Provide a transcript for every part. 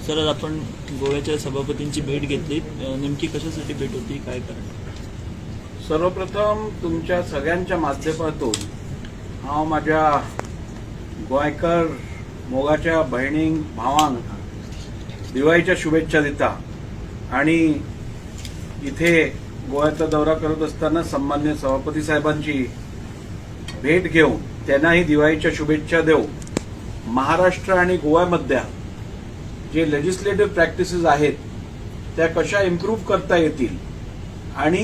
Sir, आज आपण गोव्याच्या सभापतींची भेट घेतली, नेमकी कशासाठी भेट होती, काय कारण? सर्वप्रथम तुमच्या सगळ्यांच्या माध्यमातून हांव माझ्या गोंयकार मोगाच्या भयणींक भावांक दिवाळीच्या शुभेच्छा दिता आणि इथे गोव्याचा दौरा करत असताना सन्मान्य सभापती साहेबांची भेट घेऊन त्यांनाही दिवाळीच्या शुभेच्छा देऊ. महाराष्ट्र आणि गोव्यामधल्या जे लेजिस्लेटिव्ह प्रॅक्टिसेस आहेत त्या कशा इम्प्रूव्ह करता येतील आणि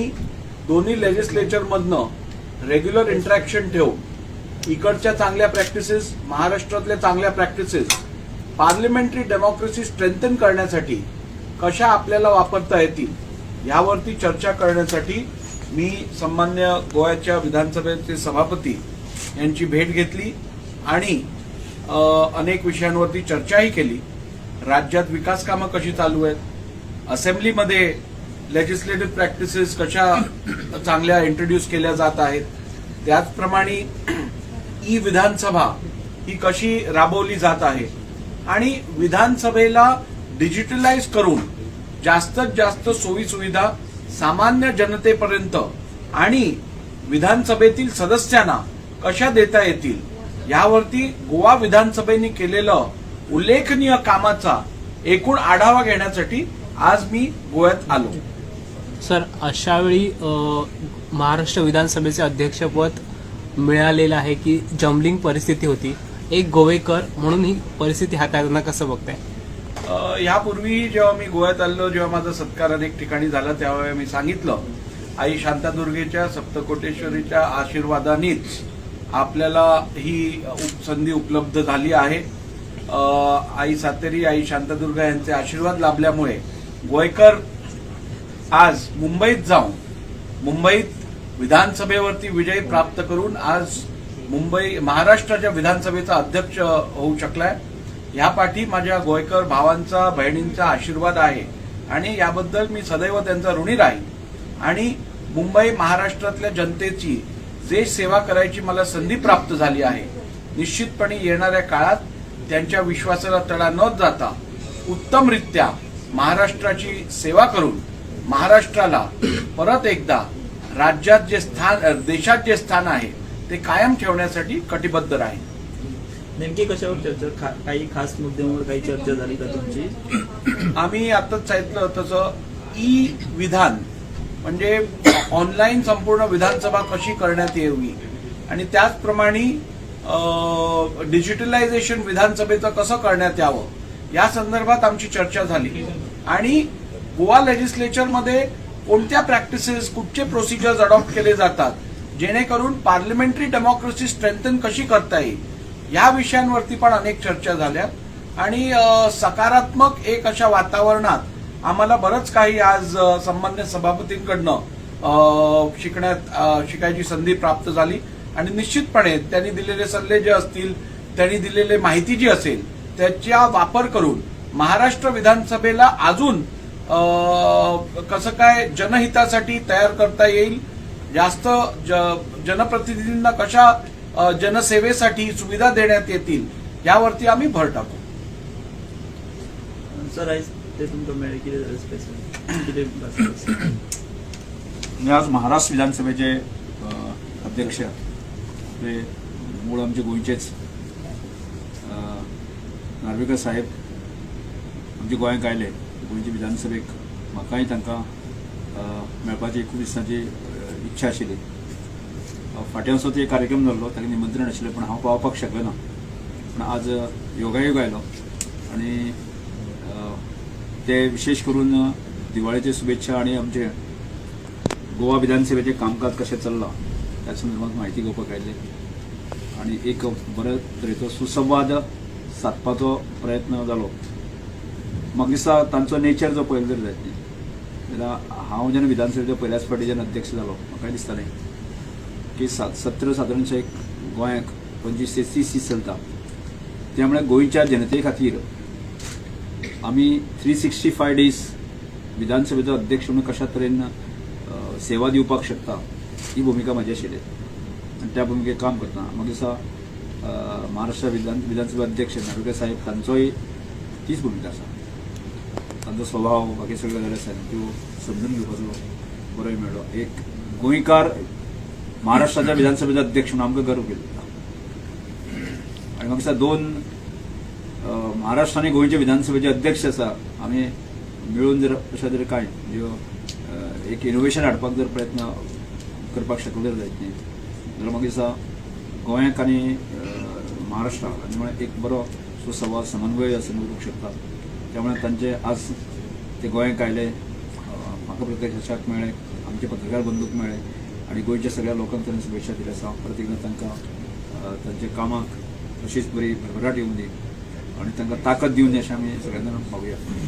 दोन्ही लेजिस्लेचरमधनं रेग्युलर इंटरॅक्शन ठेवून इकडच्या चांगल्या प्रॅक्टिसेस, महाराष्ट्रातल्या चांगल्या प्रॅक्टिसेस पार्लमेंटरी डेमोक्रेसी स्ट्रेंथन करण्यासाठी कशा आपल्याला वापरता येतील यावरती चर्चा करण्यासाठी मी सन्मान्य गोव्याच्या विधानसभेचे सभापती यांची भेट घेतली आणि अनेक विषयांवरती चर्चाही केली. राज्यात विकास कामं कशी चालू आहेत, असेंब्लीमध्ये लेजिस्लेटिव्ह प्रॅक्टिसेस कशा चांगल्या इंट्रोड्यूस केल्या जात आहेत, त्याचप्रमाणे ई विधानसभा ही कशी राबवली जात आहे आणि विधानसभेला डिजिटलाइज करून जास्तीत जास्त सोयी सुविधा सामान्य जनतेपर्यंत आणि विधानसभेतील सदस्यांना कशा देता येतील यावरती गोवा विधानसभेने केलेलं उल्लेखनीय कामाचा एकूण आढावा घेण्यासाठी आज मी गोव्यात आलो. सर, अशावेळी महाराष्ट्र विधानसभेचे अध्यक्षपद मिळालेलं आहे की जम्बलिंग परिस्थिती होती, एक गोवेकर म्हणून ही परिस्थिती हाताळताना कसं बघताय? यापूर्वी जेव्हा मी गोव्यात आलो, जेव्हा माझा सत्कार अनेक ठिकाणी झाला, त्यावेळी मी सांगितलं आई शांतादुर्गेच्या सप्तकोटेश्वरीच्या आशीर्वादानेच आपल्याला ही संधी उपलब्ध झाली आहे. आई सातेरी, आई शांतादुर्गा यांचे आशीर्वाद लाभल्यामुळे गोयकर आज मुंबईत जाऊन मुंबईत विधानसभेवरती विजय प्राप्त करून आज महाराष्ट्राच्या विधानसभेचा अध्यक्ष होऊ शकलाय. यापाठी माझ्या गोयकर भावांचा, बहिणींचा आशीर्वाद आहे आणि याबद्दल मी सदैव त्यांचा ऋणी राहील आणि मुंबई महाराष्ट्रातल्या जनतेची जे सेवा करायची मला संधी प्राप्त झाली आहे, निश्चितपणे येणाऱ्या काळात त्यांच्या विश्वासाला तडा न जाता उत्तमरित्या महाराष्ट्राची सेवा करून महाराष्ट्राला परत एकदा राज्यात जे स्थान, देशात जे स्थान आहे ते कायम ठेवण्यासाठी कटिबद्ध राहील. नेमकी कशावर चर्चा, काही खास मुद्द्यांवर काही चर्चा झाली का तुमची? आम्ही आताच सांगितलं तसं ई विधान म्हणजे ऑनलाईन संपूर्ण विधानसभा कशी करण्यात यावी आणि त्याचप्रमाणे डिजिटलायझेशन विधानसभेचं कसं करण्यात यावं या संदर्भात आमची चर्चा झाली आणि गोवा लेजिस्लेचरमध्ये कोणत्या प्रॅक्टिसेस, कुठचे प्रोसिजर्स अडॉप्ट केले जातात जेणेकरून पार्लमेंटरी डेमोक्रेसी स्ट्रेंथन कशी करता येईल या विषयांवरती पण अनेक चर्चा झाल्या आणि सकारात्मक एक अशा वातावरणात आम्हाला बरंच काही आज सन्मान्य सभापतींकडनं शिकायची संधी प्राप्त झाली आणि निश्चितपणे त्यांनी दिलेले सल्ले जे असतील, त्यांनी दिलेली माहिती जी असेल त्याचा वापर करून महाराष्ट्र विधानसभेला अजून कसं काय जनहितासाठी तयार करता येईल, जास्त जनप्रतिनिधींना कशा जनसेवेसाठी सुविधा देण्यात येतील यावरती आम्ही भर टाकू. सर, ते तुमचं मेळ किती झालं स्पेशल? मी आज महाराष्ट्र विधानसभेचे अध्यक्ष आपले मूळ आमचे गोंयचेच नार्वेकर साहेब आमचे गोंयांक आयले. गोंयचे विधानसभेक म्हाकाय तांकां मेळपाची खूब दिसांची इच्छा आशिल्ली. फाटल्या वर्सा एक कार्यक्रम जाल्लो, ताका निमंत्रण आशिल्लें पण हांव पावपाक शकलो ना. पण आज योगायोग आयलो आणि ते विशेष करून दिवाळीचे शुभेच्छा आणि आमचे गोवा विधानसभेचे कामकाज कशें चल्लां त्या संदर्भात म्हायती घेवपाक आयिल्ले आणि एक बरे तरेचो सुसंवाद सादपाचो प्रयत्न जालो. म्हाका दिसता तांचो नेचर जो पळयलो जर जायत जाल्यार हांव जेन्ना विधानसभेचो पयल्याच फावटी जेन्ना अध्यक्ष जालो म्हाका दिसतालें की सत्र सादारणशे एक गोंयांक 25 ते 30 दीस चलता. त्यामुळे गोंयच्या जनते खातीर आमी 365 डेज विधानसभेचो अध्यक्ष म्हणून कशा तरेन सेवा दिवपाक शकता ही भूमिका म्हाजी आशिल्ली आनी त्या भूमिकेक काम करतना म्हाका दिसता महाराष्ट्र विधानसभा अध्यक्ष नार्वेकर साहेब तांचोय तीच भूमिका आसा. तांचो स्वभाव बाकी सगळ्यो गजाली आसा त्यो समजून घेवपाचो बरोय मेळ्ळो. एक गोंयकार महाराष्ट्राच्या विधानसभेचो अध्यक्ष म्हणून आमकां गर्व केलो आनी म्हाका दिसता दोन महाराष्ट्र आनी गोंयचे विधानसभेचे अध्यक्ष आसा आमी मेळून जर अशा तरी कांय ज्यो एक इनोव्हेशन हाडपाक जर प्रयत्न करपाक शकले जायत जाल्यार म्हाका दिसता गोंयाक आनी महाराष्ट्राक हाचे मुळे एक बरो सुसंवाद समन्वय असं उरूंक शकता. त्यामुळे तांचे आज ते गोंयांत आयले, म्हाका प्रत्यक्षाक मेळ्ळे, आमचे पत्रकार बंधूक मेळ्ळे आनी गोंयच्या सगळ्या लोकांक ताणें शुभेच्छा दिल्या आसा. परत एकदां तांकां तांच्या कामाक अशीच बरी भरभराट येवं दी आनी तांकां ताकद दिवन अशें आमी सगळ्यांना मागुया.